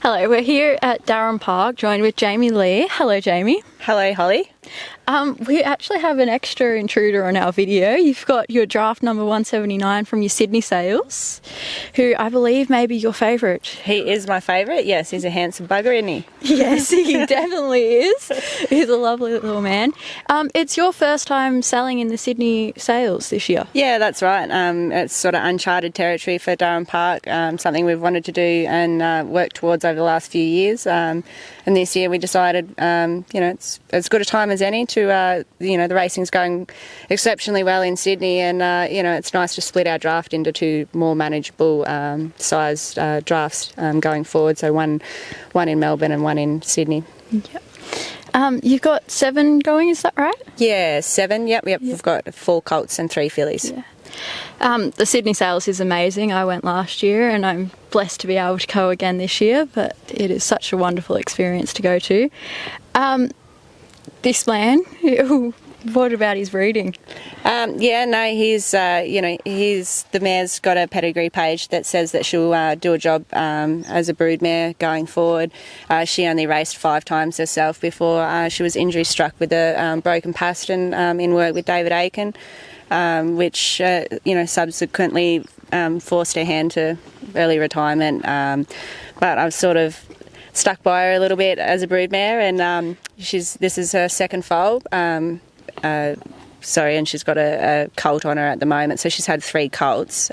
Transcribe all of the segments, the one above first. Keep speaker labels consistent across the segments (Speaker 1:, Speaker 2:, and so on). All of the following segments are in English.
Speaker 1: Hello, we're here at Durham Park, joined with Jaimie-lee. Hello, Jaimie.
Speaker 2: Hello, Holly.
Speaker 1: We actually have an extra intruder on our video. You've got your draft number 179 from your Sydney sales, who I believe may be your favourite.
Speaker 2: He is my favourite. Yes, he's a handsome bugger, isn't he?
Speaker 1: Yes, he definitely is. He's a lovely little man. It's your first time selling in the Sydney sales this year.
Speaker 2: Yeah, that's right. It's sort of uncharted territory for Durham Park, something we've wanted to do and work towards over the last few years. And this year we decided, it's as good a time as any to, the racing's going exceptionally well in Sydney, and, it's nice to split our draft into two more manageable sized drafts going forward. So one in Melbourne and one in Sydney.
Speaker 1: Yep. You've got 7 going, is that right?
Speaker 2: Yeah, 7. Yep. We've got 4 colts and 3 fillies.
Speaker 1: Yeah. The Sydney sales is amazing. I went last year and I'm blessed to be able to go again this year, but it is such a wonderful experience to go to. This man, what about his breeding?
Speaker 2: He's the mare's got a pedigree page that says that she'll do a job as a broodmare going forward. She only raced 5 times herself before she was injury struck with a broken pastern in work with David Aiken, which subsequently forced her hand to early retirement. But I've sort of stuck by her a little bit as a broodmare, and this is her second foal. And she's got a colt on her at the moment, so she's had 3 colts.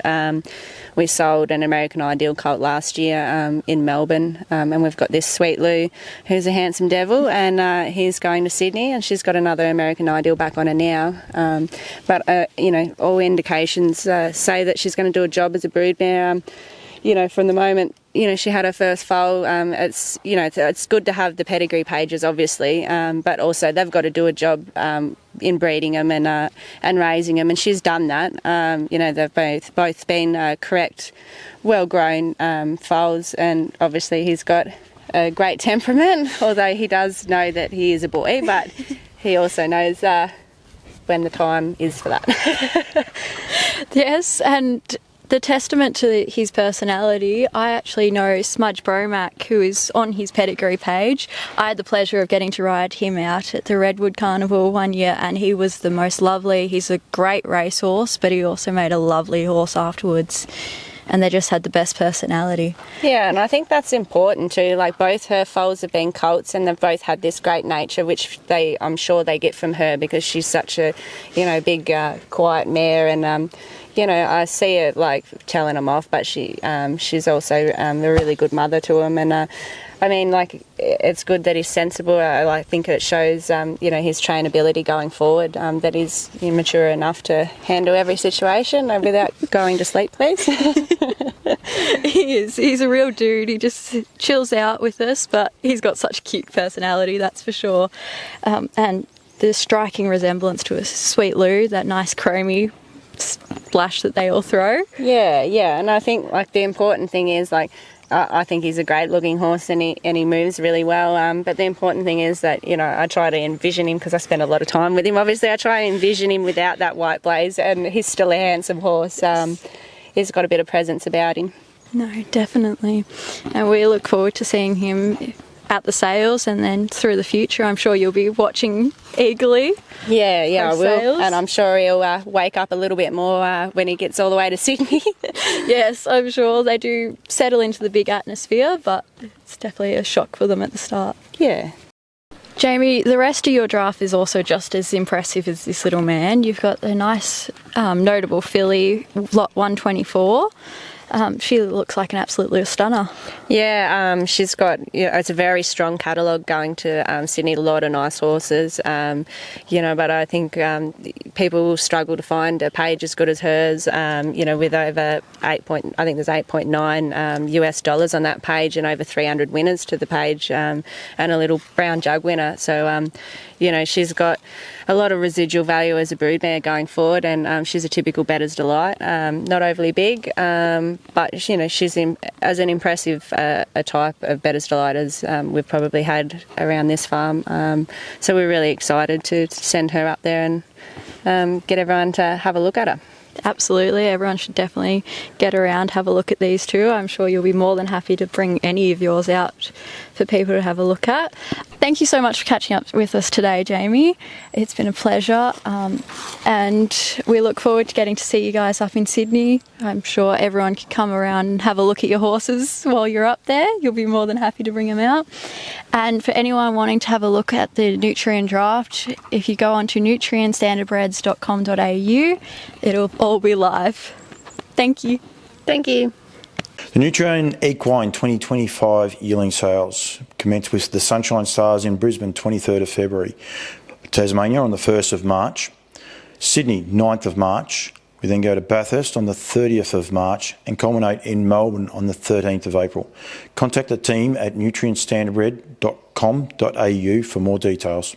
Speaker 2: We sold an American Ideal colt last year in Melbourne, and we've got this Sweet Lou, who's a handsome devil, and he's going to Sydney, and she's got another American Ideal back on her now. All indications say that she's going to do a job as a broodmare. From the moment she had her first foal, it's good to have the pedigree pages, obviously, but also they've got to do a job in breeding them and raising them, and she's done that. They've both been correct, well-grown foals, and obviously he's got a great temperament, although he does know that he is a boy, but he also knows when the time is for that.
Speaker 1: Yes, and the testament to his personality, I actually know Smudge Bromack, who is on his pedigree page. I had the pleasure of getting to ride him out at the Redwood Carnival one year, and he was the most lovely. He's a great racehorse, but he also made a lovely horse afterwards, and they just had the best personality. Yeah,
Speaker 2: and I think that's important too. Like, both her foals have been colts, and they've both had this great nature, which I'm sure they get from her, because she's such a, big, quiet mare, and I see it like telling them off, but she's also a really good mother to him, and it's good that he's sensible. I think it shows his trainability going forward, that he's mature enough to handle every situation without going to sleep, please.
Speaker 1: He is. He's a real dude. He just chills out with us, but he's got such a cute personality, that's for sure. And the striking resemblance to a Sweet Lou, that nice chromy splash that they all throw. Yeah,
Speaker 2: and I think the important thing is I think he's a great looking horse, and he moves really well, but the important thing is that I try to envision him, because I spend a lot of time with him, obviously. I try and envision him without that white blaze, and he's still a handsome horse. He's got a bit of presence about him.
Speaker 1: No, definitely, and we look forward to seeing him at the sales, and then through the future I'm sure you'll be watching eagerly.
Speaker 2: Yeah, I will,
Speaker 1: sales.
Speaker 2: And I'm sure he'll wake up a little bit more when he gets all the way to Sydney.
Speaker 1: Yes, I'm sure they do settle into the big atmosphere, but it's definitely a shock for them at the start.
Speaker 2: Yeah.
Speaker 1: Jaimie, the rest of your draft is also just as impressive as this little man. You've got a nice notable filly, lot 124. She looks like an absolute stunner.
Speaker 2: Yeah, she's got, it's a very strong catalogue going to Sydney, a lot of nice horses, but I think people will struggle to find a page as good as hers, with over I think there's 8.9 US dollars on that page, and over 300 winners to the page, and a little brown jug winner. So, she's got a lot of residual value as a broodmare going forward, and she's a typical Bettor's Delight, not overly big, but she's as an impressive a type of Bettor's Delight as we've probably had around this farm. So we're really excited to send her up there and get everyone to have a look at her.
Speaker 1: Absolutely, everyone should definitely get around, have a look at these two. I'm sure you'll be more than happy to bring any of yours out for people to have a look at. Thank you so much for catching up with us today, Jaimie. It's been a pleasure, and we look forward to getting to see you guys up in Sydney. I'm sure everyone can come around and have a look at your horses while you're up there. You'll be more than happy to bring them out. And for anyone wanting to have a look at the Nutrien draft, if you go on to nutrienstandardbreds.com.au, it'll all be live. Thank you.
Speaker 2: Thank you.
Speaker 3: The Nutrien Equine 2025 yearling sales commence with the Sunshine Stars in Brisbane 23rd of February, Tasmania on the 1st of March, Sydney 9th of March. We then go to Bathurst on the 30th of March and culminate in Melbourne on the 13th of April. Contact the team at nutrienstandardbred.com.au for more details.